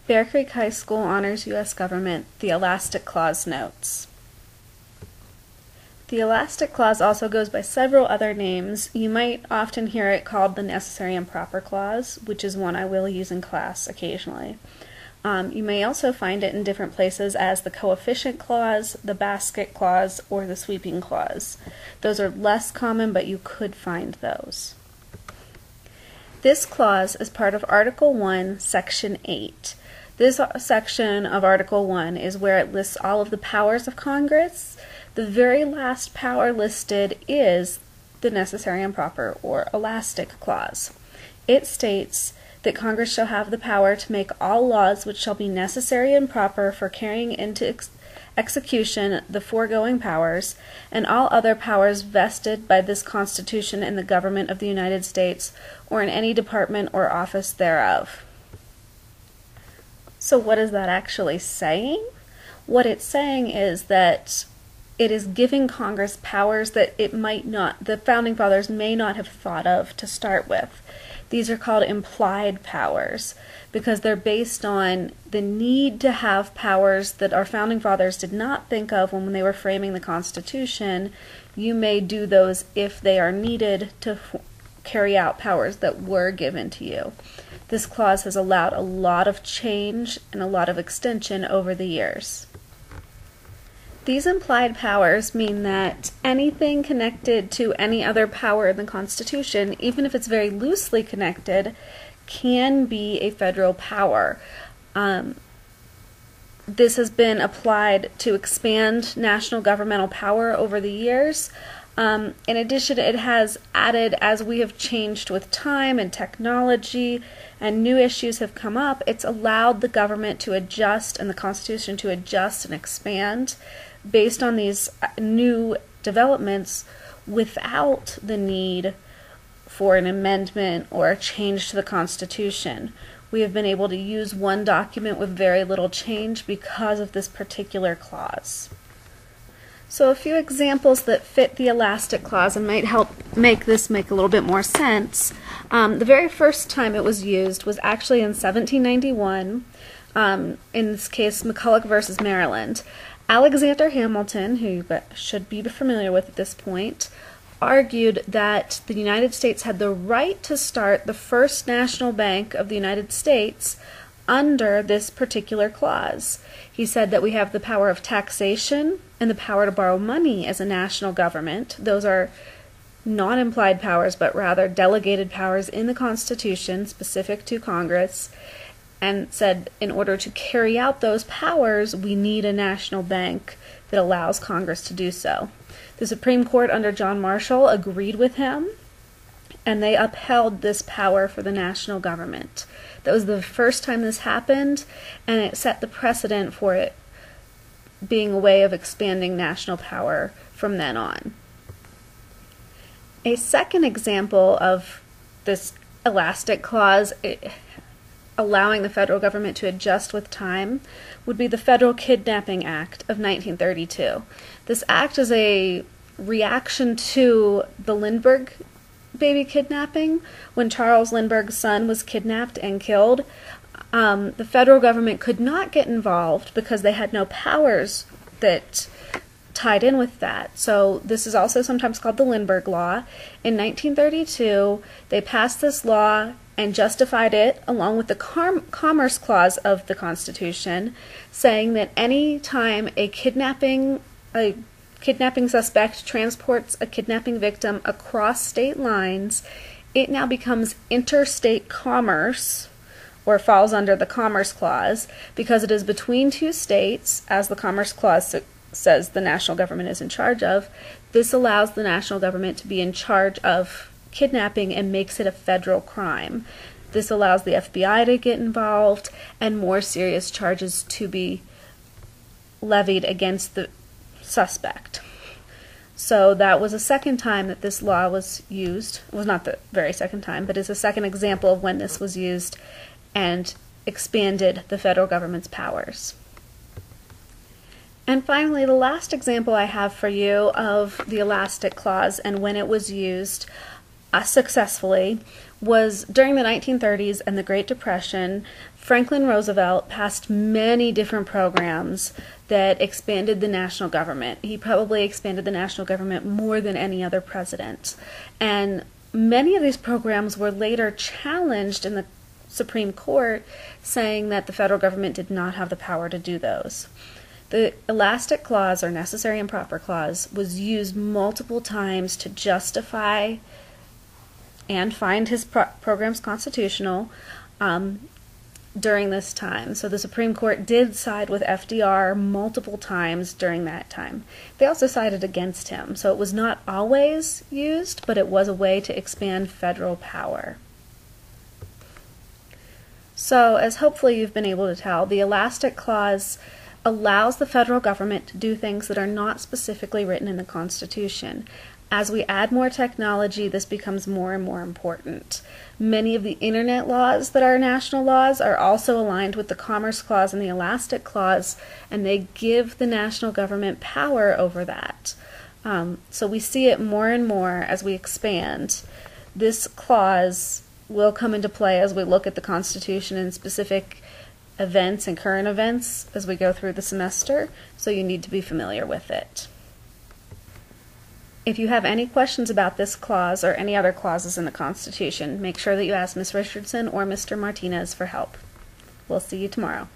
Bear Creek High School Honors U.S. Government, the Elastic Clause Notes. The Elastic Clause also goes by several other names. You might often hear it called the Necessary and Proper Clause, which is one I will use in class occasionally. You may also find it in different places as the Coefficient Clause, the Basket Clause, or the Sweeping Clause. Those are less common, but you could find those. This clause is part of Article 1, Section 8. This section of Article 1 is where it lists all of the powers of Congress. The very last power listed is the Necessary and Proper, or Elastic Clause. It states that Congress shall have the power to make all laws which shall be necessary and proper for carrying into execution the foregoing powers, and all other powers vested by this Constitution in the government of the United States, or in any department or office thereof. So what is that actually saying? What it's saying is that it is giving Congress powers that the Founding Fathers may not have thought of to start with. These are called implied powers because they're based on the need to have powers that our Founding Fathers did not think of when they were framing the Constitution. You may do those if they are needed to carry out powers that were given to you. This clause has allowed a lot of change and a lot of extension over the years. These implied powers mean that anything connected to any other power in the Constitution, even if it's very loosely connected, can be a federal power. This has been applied to expand national governmental power over the years. In addition, it has added, as we have changed with time and technology and new issues have come up, it's allowed the government to adjust and the Constitution to adjust and expand based on these new developments without the need for an amendment or a change to the Constitution. We have been able to use one document with very little change because of this particular clause. So a few examples that fit the Elastic Clause and might help make this make a little bit more sense. The very first time it was used was actually in 1791, in this case McCulloch versus Maryland. Alexander Hamilton, who you should be familiar with at this point, argued that the United States had the right to start the first national bank of the United States under this particular clause. He said that we have the power of taxation and the power to borrow money as a national government. Those are not implied powers, but rather delegated powers in the Constitution specific to Congress, and said in order to carry out those powers, we need a national bank that allows Congress to do so. The Supreme Court under John Marshall agreed with him, and they upheld this power for the national government. That was the first time this happened, and it set the precedent for it being a way of expanding national power from then on. A second example of this Elastic Clause allowing the federal government to adjust with time would be the Federal Kidnapping Act of 1932. This act is a reaction to the Lindbergh baby kidnapping. When Charles Lindbergh's son was kidnapped and killed, the federal government could not get involved because they had no powers that tied in with that. So this is also sometimes called the Lindbergh Law. In 1932, they passed this law and justified it along with the Commerce Clause of the Constitution, saying that any time a kidnapping suspect transports a kidnapping victim across state lines, it now becomes interstate commerce, or falls under the Commerce Clause, because it is between two states, as the Commerce Clause says the national government is in charge of. This allows the national government to be in charge of kidnapping and makes it a federal crime. This allows the FBI to get involved and more serious charges to be levied against the suspect. So that was a second time that this law was used. It was not the very second time, but it's a second example of when this was used and expanded the federal government's powers. And finally, the last example I have for you of the Elastic Clause and when it was used successfully was during the 1930s and the Great Depression. Franklin Roosevelt passed many different programs that expanded the national government. He probably expanded the national government more than any other president. And many of these programs were later challenged in the Supreme Court, saying that the federal government did not have the power to do those. The elastic clause, or necessary and proper clause, was used multiple times to justify and find his programs constitutional during this time. So the Supreme Court did side with FDR multiple times during that time. They also sided against him, so it was not always used, but it was a way to expand federal power. So, as hopefully you've been able to tell, the elastic clause allows the federal government to do things that are not specifically written in the Constitution. As we add more technology, this becomes more and more important. Many of the internet laws that are national laws are also aligned with the Commerce Clause and the Elastic Clause, and they give the national government power over that. So we see it more and more as we expand. This clause will come into play as we look at the Constitution and specific events and current events as we go through the semester, so you need to be familiar with it. If you have any questions about this clause or any other clauses in the Constitution, make sure that you ask Ms. Richardson or Mr. Martinez for help. We'll see you tomorrow.